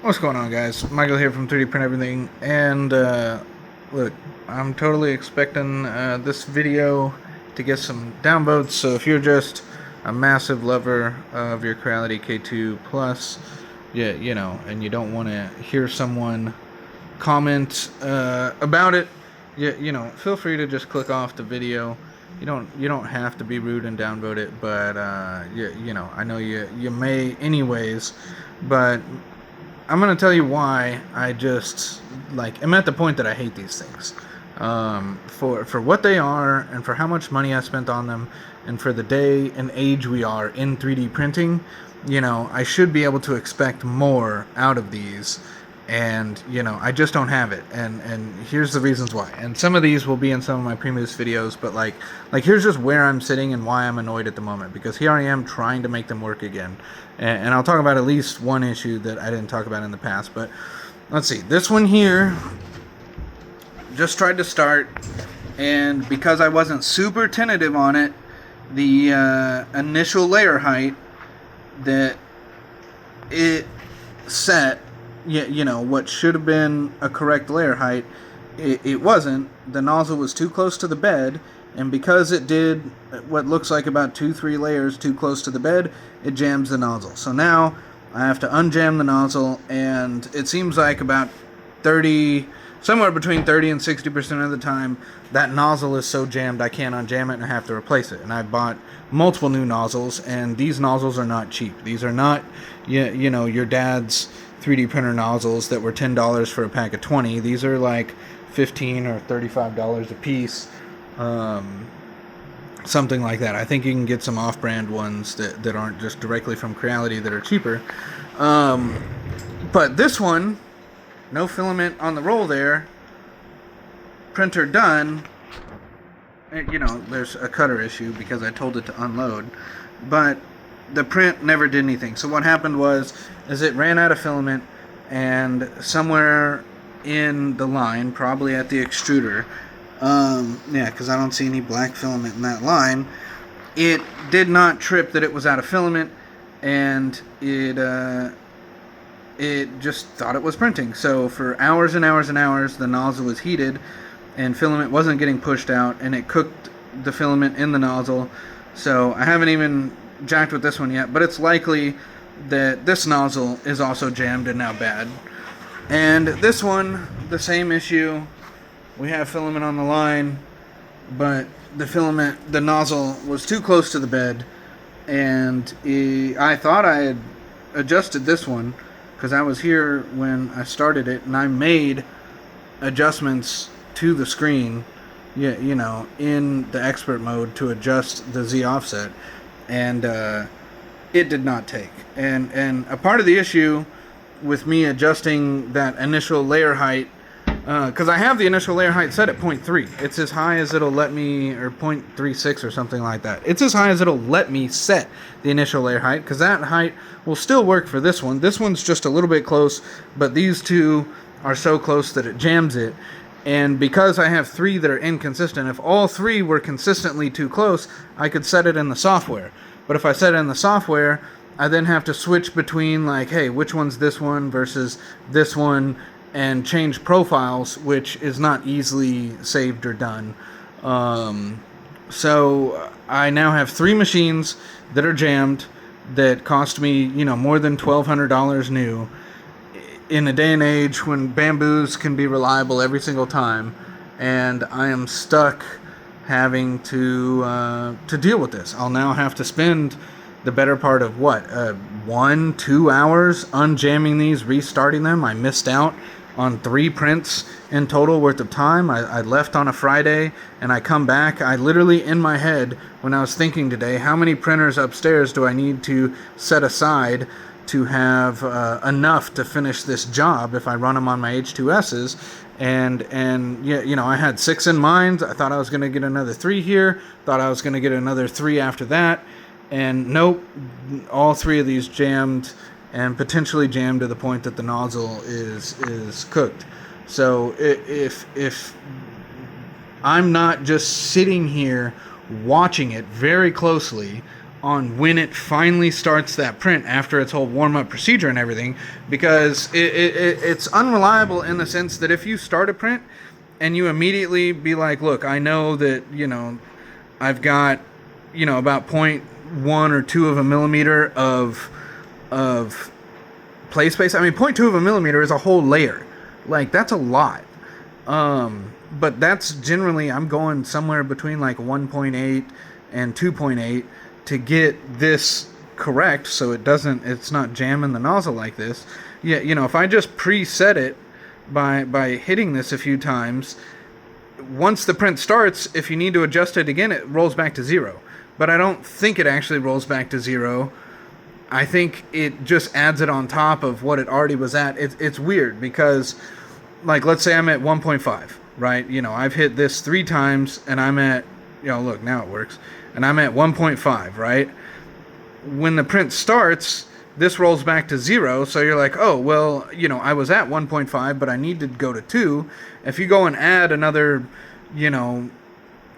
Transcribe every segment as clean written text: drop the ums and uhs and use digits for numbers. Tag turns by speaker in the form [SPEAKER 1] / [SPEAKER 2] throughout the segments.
[SPEAKER 1] What's going on, guys? Michael here from 3D Print Everything, and look, I'm totally expecting this video to get some downvotes. So if you're just a massive lover of your Creality K2 Plus, yeah, and you don't want to hear someone comment about it, feel free to just click off the video. You don't have to be rude and downvote it, but I know you may anyways, but I'm gonna tell you why I just am at the point that I hate these things. For what they are, and for how much money I spent on them, and for the day and age we are in 3D printing, I should be able to expect more out of these, and I just don't have it. And here's the reasons why. And some of these will be in some of my previous videos, but like here's just where I'm sitting and why I'm annoyed at the moment, because here I am trying to make them work again. And I'll talk about at least one issue that I didn't talk about in the past. But let's see, this one here just tried to start, and because I wasn't super tentative on it, the initial layer height that it set, what should have been a correct layer height, it wasn't. The nozzle was too close to the bed, and because it did what looks like about 2-3 layers too close to the bed, it jams the nozzle. So now I have to unjam the nozzle, and it seems like about somewhere between 30 and 60% of the time, that nozzle is so jammed I can't unjam it and I have to replace it. And I bought multiple new nozzles, and these nozzles are not cheap. These are not, your dad's 3D printer nozzles that were $10 for a pack of 20. These are like $15 or $35 a piece, something like that. I think you can get some off-brand ones that aren't just directly from Creality that are cheaper. But this one, no filament on the roll there, printer done. There's a cutter issue because I told it to unload, but the print never did anything. So what happened is it ran out of filament, and somewhere in the line, probably at the extruder, because I don't see any black filament in that line, it did not trip that it was out of filament, and it just thought it was printing. So for hours and hours and hours, the nozzle was heated, and filament wasn't getting pushed out, and it cooked the filament in the nozzle. So I haven't even jacked with this one yet, but it's likely that this nozzle is also jammed and now bad. And this one, the same issue. We have filament on the line, but the nozzle was too close to the bed, and I thought I had adjusted this one because I was here when I started it, and I made adjustments to the screen, in the expert mode to adjust the Z offset, and it did not take. And a part of the issue with me adjusting that initial layer height, because I have the initial layer height set at 0.3. It's as high as it'll let me, or 0.36 or something like that. It's as high as it'll let me set the initial layer height, because that height will still work for this one. This one's just a little bit close, but these two are so close that it jams it. And because I have 3 that are inconsistent, if all 3 were consistently too close, I could set it in the software. But if I set it in the software, I then have to switch between, hey, which one's this one versus this one, and change profiles, which is not easily saved or done. So I now have 3 machines that are jammed that cost me, more than $1,200 new, in a day and age when bamboos can be reliable every single time, and I am stuck having to deal with this. I'll now have to spend the better part of 1-2 hours unjamming these, restarting them. I missed out on 3 prints in total worth of time. I left on a Friday, and I come back. I literally, in my head, when I was thinking today, how many printers upstairs do I need to set aside to have enough to finish this job if I run them on my H2S's? And I had 6 in mind. I thought I was going to get another 3 here. Thought I was going to get another 3 after that. And nope, all 3 of these jammed, and potentially jammed to the point that the nozzle is cooked. So if I'm not just sitting here watching it very closely on when it finally starts that print after its whole warm-up procedure and everything, because it's unreliable in the sense that if you start a print and you immediately be like, look, I know that, you know, I've got, you know, about 0.1 or 2 of a millimeter of play space. I mean, 0.2 of a millimeter is a whole layer. Like, that's a lot. But that's generally, I'm going somewhere between like 1.8 and 2.8 to get this correct, so it's not jamming the nozzle like this. Yeah, you know, if I just preset it by hitting this a few times, once the print starts, if you need to adjust it again, it rolls back to 0. But I don't think it actually rolls back to 0. I think it just adds it on top of what it already was at. It's weird because, like, let's say I'm at 1.5, right? You know, I've hit this 3 times and I'm at, you know, look, now it works. And I'm at 1.5, right? When the print starts, this rolls back to 0, so you're like, oh, well, you know, I was at 1.5, but I need to go to 2. If you go and add another, you know,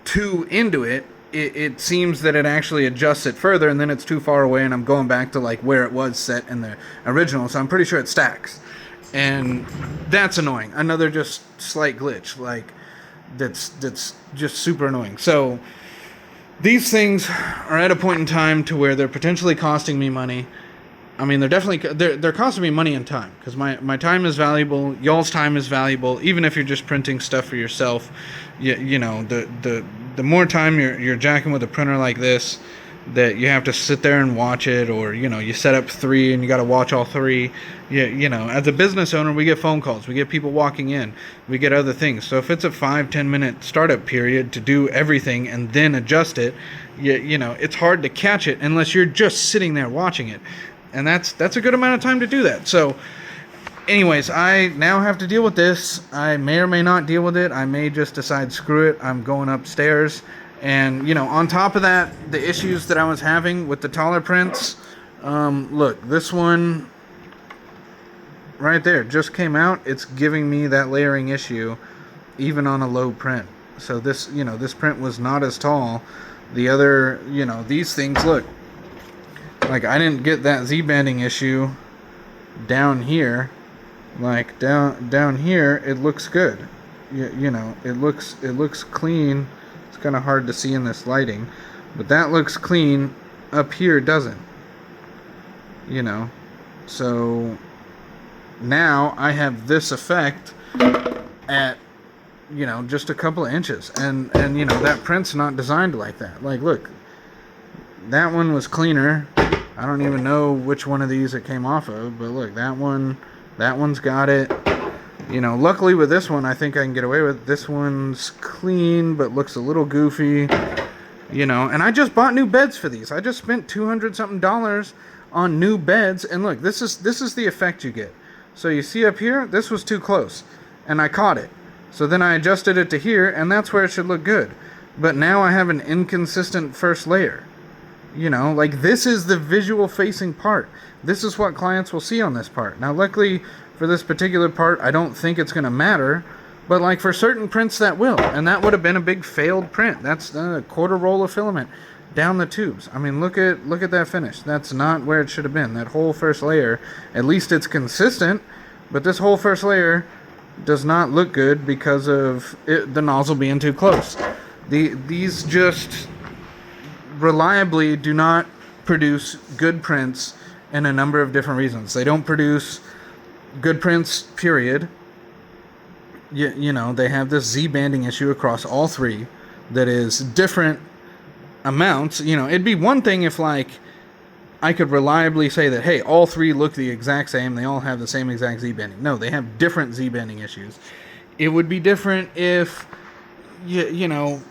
[SPEAKER 1] 2 into it, it seems that it actually adjusts it further, and then it's too far away, and I'm going back to, like, where it was set in the original, so I'm pretty sure it stacks. And that's annoying. Another just slight glitch, like, that's just super annoying. So these things are at a point in time to where they're potentially costing me money. I mean, they're costing me money and time, because my time is valuable. Y'all's time is valuable, even if you're just printing stuff for yourself. You know, the more time you're jacking with a printer like this, that you have to sit there and watch it, or, you know, you set up 3 and you got to watch all 3. You know, as a business owner, we get phone calls, we get people walking in, we get other things. So if it's a 5-10 minute startup period to do everything and then adjust it, you know, it's hard to catch it unless you're just sitting there watching it. And that's a good amount of time to do that. So anyways, I now have to deal with this. I may or may not deal with it. I may just decide, screw it, I'm going upstairs. And, you know, on top of that, the issues that I was having with the taller prints, look, this one right there just came out. It's giving me that layering issue even on a low print. So this, you know, this print was not as tall. The other, you know, these things, look, like, I didn't get that Z-banding issue down here. Like, down here, it looks good. You know, it looks clean. It's kind of hard to see in this lighting, but that looks clean. Up here, it doesn't. You know, so now I have this effect at, you know, just a couple of inches, and you know, that print's not designed like that. Like, look, that one was cleaner. I don't even know which one of these it came off of, but look, that one's got it. You know, luckily with this one, I think I can get away with. This one's clean, but looks a little goofy. You know, and I just bought new beds for these. I just spent $200-something on new beds, and look, this is the effect you get. So you see up here, this was too close, and I caught it. So then I adjusted it to here, and that's where it should look good. But now I have an inconsistent first layer. You know, like, this is the visual facing part. This is what clients will see on this part. Now, luckily for this particular part, I don't think it's going to matter. But, like, for certain prints that will. And that would have been a big failed print. That's a quarter roll of filament down the tubes. I mean, look at that finish. That's not where it should have been. That whole first layer, at least it's consistent. But this whole first layer does not look good because of the nozzle being too close. These just reliably do not produce good prints in a number of different reasons. They don't produce good prints, period. You know, they have this Z-banding issue across all 3 that is different amounts. You know, it'd be one thing if, like, I could reliably say that, hey, all 3 look the exact same, they all have the same exact Z-banding. No, they have different Z-banding issues. It would be different if, you know,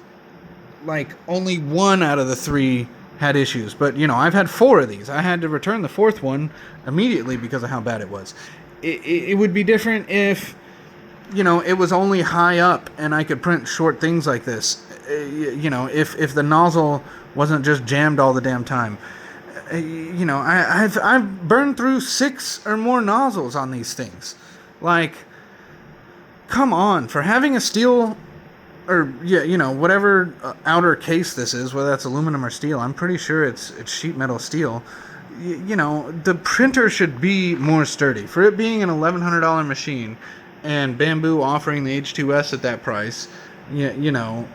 [SPEAKER 1] like, only 1 out of the 3 had issues. But, you know, I've had 4 of these. I had to return the 4th one immediately because of how bad it was. It would be different if, you know, it was only high up and I could print short things like this. You know, if the nozzle wasn't just jammed all the damn time. You know, I've burned through 6 or more nozzles on these things. Like, come on, for having a steel or yeah, you know, whatever outer case this is, whether that's aluminum or steel. I'm pretty sure it's sheet metal steel. You know, the printer should be more sturdy. For it being an $1,100 machine, and Bamboo offering the H2S at that price, you know,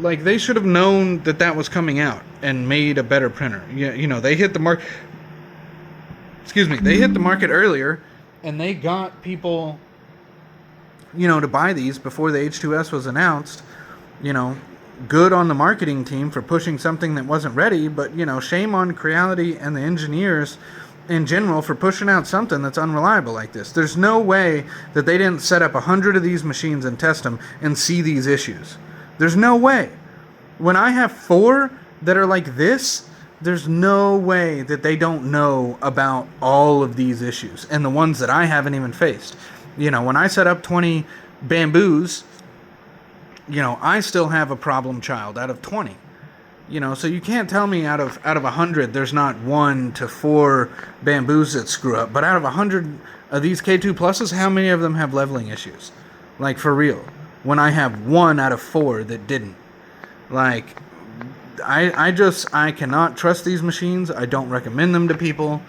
[SPEAKER 1] like they should have known that that was coming out and made a better printer. You know, they hit the mark. Excuse me, they hit the market earlier, and they got people, you know, to buy these before the H2S was announced. You know, good on the marketing team for pushing something that wasn't ready, but, you know, shame on Creality and the engineers in general for pushing out something that's unreliable like this. There's no way that they didn't set up 100 of these machines and test them and see these issues. There's no way. When I have 4 that are like this, there's no way that they don't know about all of these issues and the ones that I haven't even faced. You know, when I set up 20 Bamboos, you know, I still have a problem child out of 20. You know, so you can't tell me out of 100 there's not 1 to 4 Bamboos that screw up. But out of 100 of these K2 Pluses, how many of them have leveling issues? Like, for real. When I have 1 out of 4 that didn't. Like, I cannot trust these machines. I don't recommend them to people.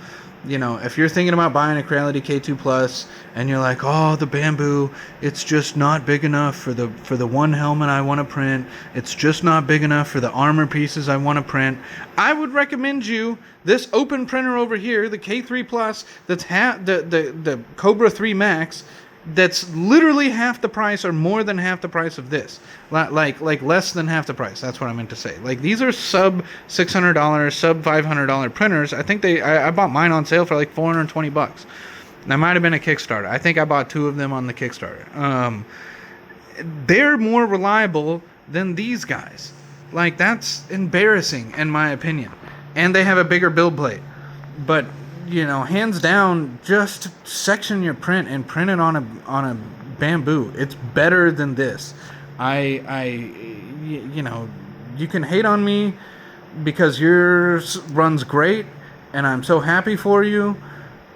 [SPEAKER 1] You know, if you're thinking about buying a Creality K2 Plus and you're like, oh, the Bamboo, it's just not big enough for the one helmet I want to print. It's just not big enough for the armor pieces I want to print. I would recommend you this open printer over here, the K3 Plus, that's the Cobra 3 Max, that's literally half the price or more than half the price of this. Like less than half the price. That's what I meant to say. Like, these are sub $600, sub $500 printers. I think I bought mine on sale for like $420. That might have been a Kickstarter. I think I bought 2 of them on the Kickstarter. They're more reliable than these guys. Like, that's embarrassing in my opinion. And they have a bigger build plate. But, you know, hands down, just section your print and print it on a Bamboo. It's better than this. You know, you can hate on me because yours runs great, and I'm so happy for you,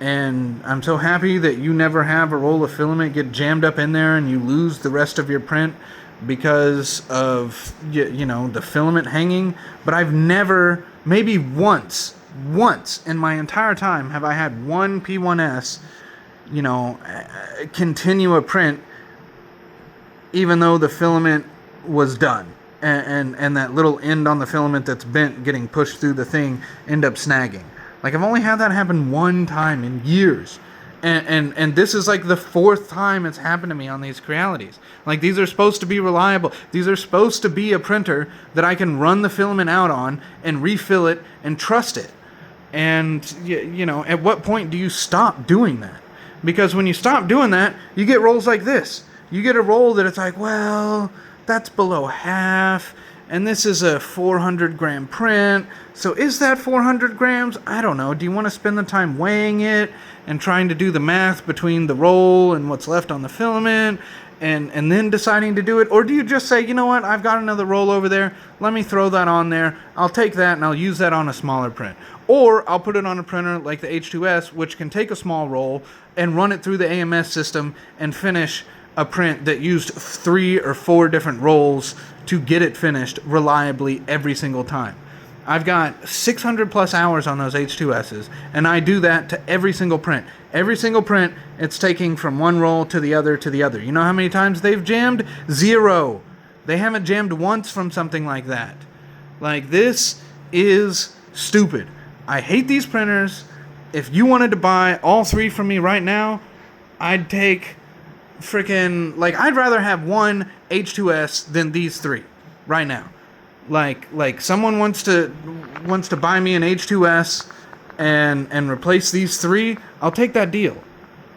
[SPEAKER 1] and I'm so happy that you never have a roll of filament get jammed up in there and you lose the rest of your print because of, you know, the filament hanging. But I've never, maybe once in my entire time have I had one P1S, you know, continue a print even though the filament was done, and that little end on the filament that's bent getting pushed through the thing end up snagging. Like, I've only had that happen one time in years, and this is like the 4th time it's happened to me on these Crealities. Like, these are supposed to be reliable. These are supposed to be a printer that I can run the filament out on and refill it and trust it. And, you know, at what point do you stop doing that? Because when you stop doing that, you get rolls like this. You get a roll that it's like, well, that's below half, and this is a 400 gram print. So is that 400 grams? I don't know. Do you want to spend the time weighing it and trying to do the math between the roll and what's left on the filament and then deciding to do it? Or do you just say, you know what, I've got another roll over there. Let me throw that on there. I'll take that and I'll use that on a smaller print. Or I'll put it on a printer like the H2S, which can take a small roll and run it through the AMS system and finish a print that used 3 or 4 different rolls to get it finished reliably every single time. I've got 600 plus hours on those H2S's, and I do that to every single print. Every single print, it's taking from one roll to the other to the other. You know how many times they've jammed? 0. They haven't jammed once from something like that. Like, this is stupid. I hate these printers. If you wanted to buy all 3 from me right now, I'd take freaking, like, I'd rather have one H2S than these 3 right now. Like someone wants to buy me an H2S and replace these 3, I'll take that deal.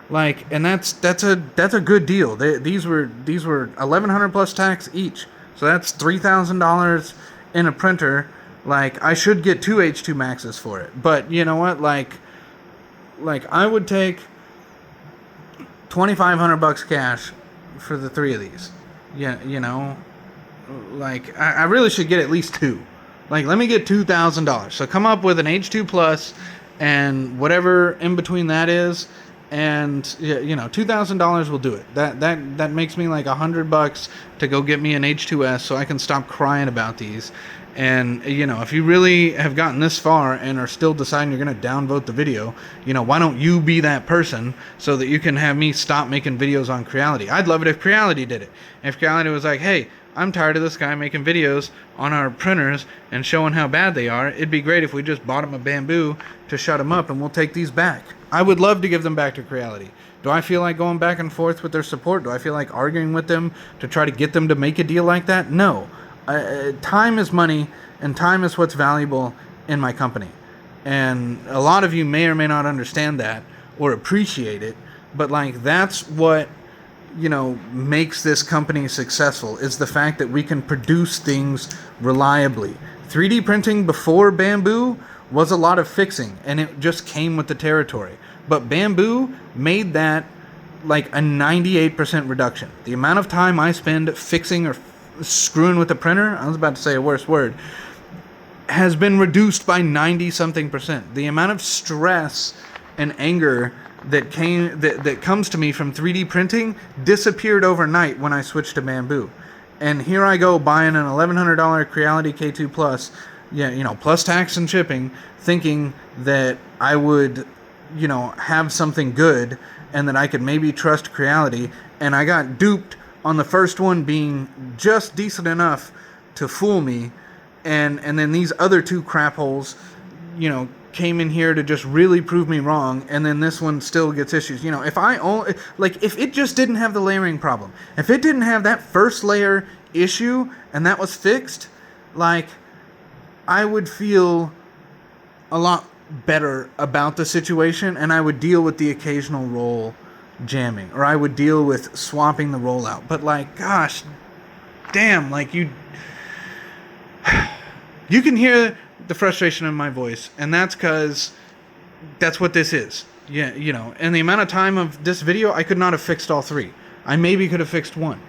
[SPEAKER 1] Like, and that's a good deal. These were $1,100 plus tax each, so that's $3,000 in a printer. Like, I should get 2 H2 Maxes for it. But you know what? Like I would take $2,500 cash for the 3 of these. Yeah, you know, like, I really should get at least 2. Like, let me get $2,000. So come up with an H2 Plus and whatever in between that is, And you know, $2,000 will do it. That makes me like $100 to go get me an H2S so I can stop crying about these. And you know, if you really have gotten this far and are still deciding you're going to downvote the video, you know, why don't you be that person so that you can have me stop making videos on Creality? I'd love it if Creality did it. If Creality was like, hey, I'm tired of this guy making videos on our printers and showing how bad they are. It'd be great if we just bought him a Bamboo to shut him up, and we'll take these back. I would love to give them back to Creality. Do I feel like going back and forth with their support? Do I feel like arguing with them to try to get them to make a deal like that? No. Time is money, and time is what's valuable in my company. And a lot of you may or may not understand that or appreciate it, but like, that's what, you know, makes this company successful, is the fact that we can produce things reliably. 3D printing before Bamboo was a lot of fixing, and it just came with the territory. But Bamboo made that like a 98% reduction. The amount of time I spend fixing or screwing with the printer, I was about to say a worse word, has been reduced by 90-something%. The amount of stress and anger that comes to me from 3D printing disappeared overnight when I switched to Bamboo. And here I go buying an $1,100 Creality K2 Plus, yeah, you know, plus tax and shipping, thinking that I would, you know, have something good and that I could maybe trust Creality, and I got duped on the first one being just decent enough to fool me, and then these other two crap holes, you know, came in here to just really prove me wrong, and then this one still gets issues. You know, if it just didn't have the layering problem, if it didn't have that first layer issue and that was fixed, like, I would feel a lot better about the situation, and I would deal with the occasional roll jamming, or I would deal with swapping the roll out. But like, gosh damn, like, you can hear the frustration in my voice, and that's because that's what this is. Yeah, you know, and the amount of time of this video, I could not have fixed all three. I maybe could have fixed one.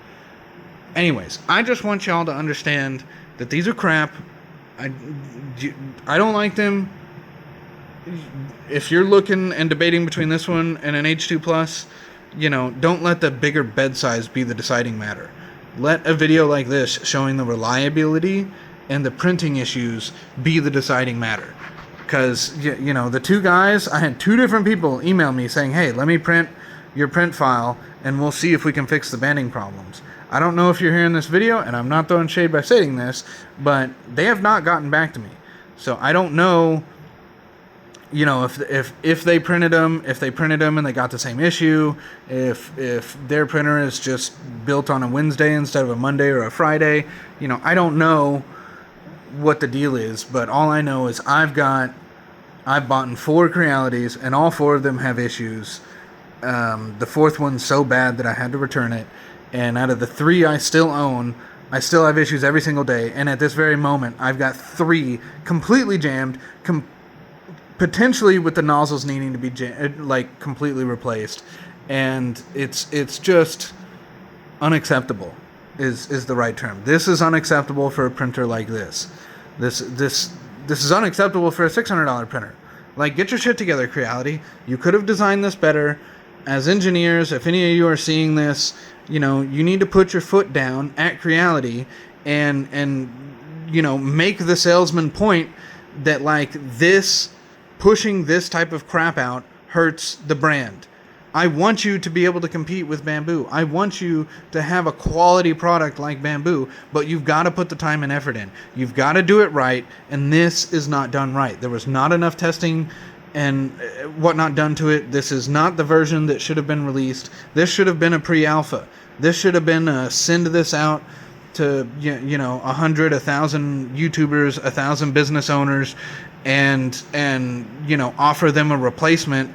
[SPEAKER 1] Anyways, I just want y'all to understand that these are crap. I don't like them. If you're looking and debating between this one and an H2 Plus, you know, don't let the bigger bed size be the deciding matter. Let a video like this showing the reliability and the printing issues be the deciding matter. Because, you know, the two guys, I had two different people email me saying, hey, let me print your print file and we'll see if we can fix the banding problems. I don't know if you're hearing this video, and I'm not throwing shade by saying this, but they have not gotten back to me. So I don't know, you know, if they printed them, and they got the same issue, if their printer is just built on a Wednesday instead of a Monday or a Friday. You know, I don't know what the deal is, but all I know is I've bought 4 Crealities, and all 4 of them have issues. The 4th one's so bad that I had to return it. And out of the 3 I still own, I still have issues every single day. And at this very moment, I've got 3 completely jammed, potentially with the nozzles needing to be completely replaced. And it's just unacceptable is the right term. This is unacceptable for a printer like this. This is unacceptable for a $600 printer. Like, get your shit together, Creality. You could have designed this better. As engineers, if any of you are seeing this, you know, you need to put your foot down at Creality and you know, make the salesman point that, like, this, pushing this type of crap out hurts the brand. I want you to be able to compete with Bamboo. I want you to have a quality product like Bamboo, but you've got to put the time and effort in. You've got to do it right, and this is not done right. There was not enough testing and whatnot done to it. This is not the version that should have been released. This should have been a pre-alpha. This should have been send this out to, you know, 100, 1,000 YouTubers, 1,000 business owners, and you know, offer them a replacement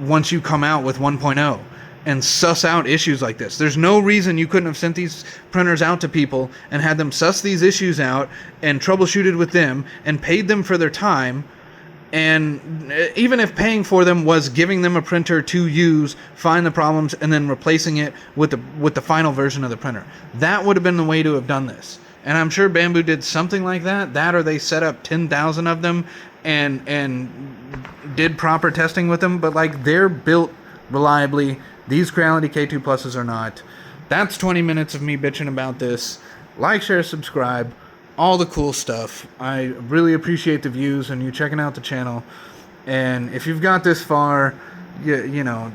[SPEAKER 1] once you come out with 1.0 and suss out issues like this. There's no reason you couldn't have sent these printers out to people and had them suss these issues out and troubleshooted with them and paid them for their time. And even if paying for them was giving them a printer to use, find the problems, and then replacing it with the final version of the printer, that would have been the way to have done this. And I'm sure Bamboo did something like that. That, or they set up 10,000 of them and did proper testing with them. But like, they're built reliably. These Creality K2 Pluses are not. That's 20 minutes of me bitching about this. Like, share, subscribe, all the cool stuff. I really appreciate the views and you checking out the channel. And if you've got this far, you know,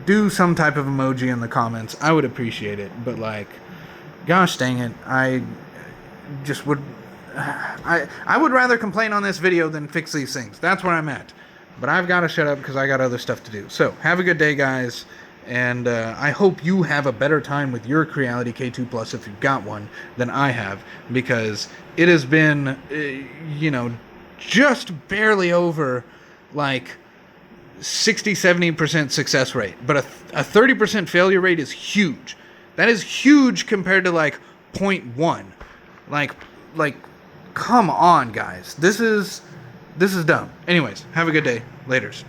[SPEAKER 1] do some type of emoji in the comments. I would appreciate it. But like, gosh dang it, I just would... I would rather complain on this video than fix these things. That's where I'm at. But I've got to shut up because I got other stuff to do. So, have a good day, guys. And I hope you have a better time with your Creality K2 Plus if you've got one than I have. Because it has been, you know, just barely over, like, 60-70% success rate. But a 30% failure rate is huge. That is huge compared to, like, 0.1. Like, come on, guys. This is dumb. Anyways, have a good day. Laters.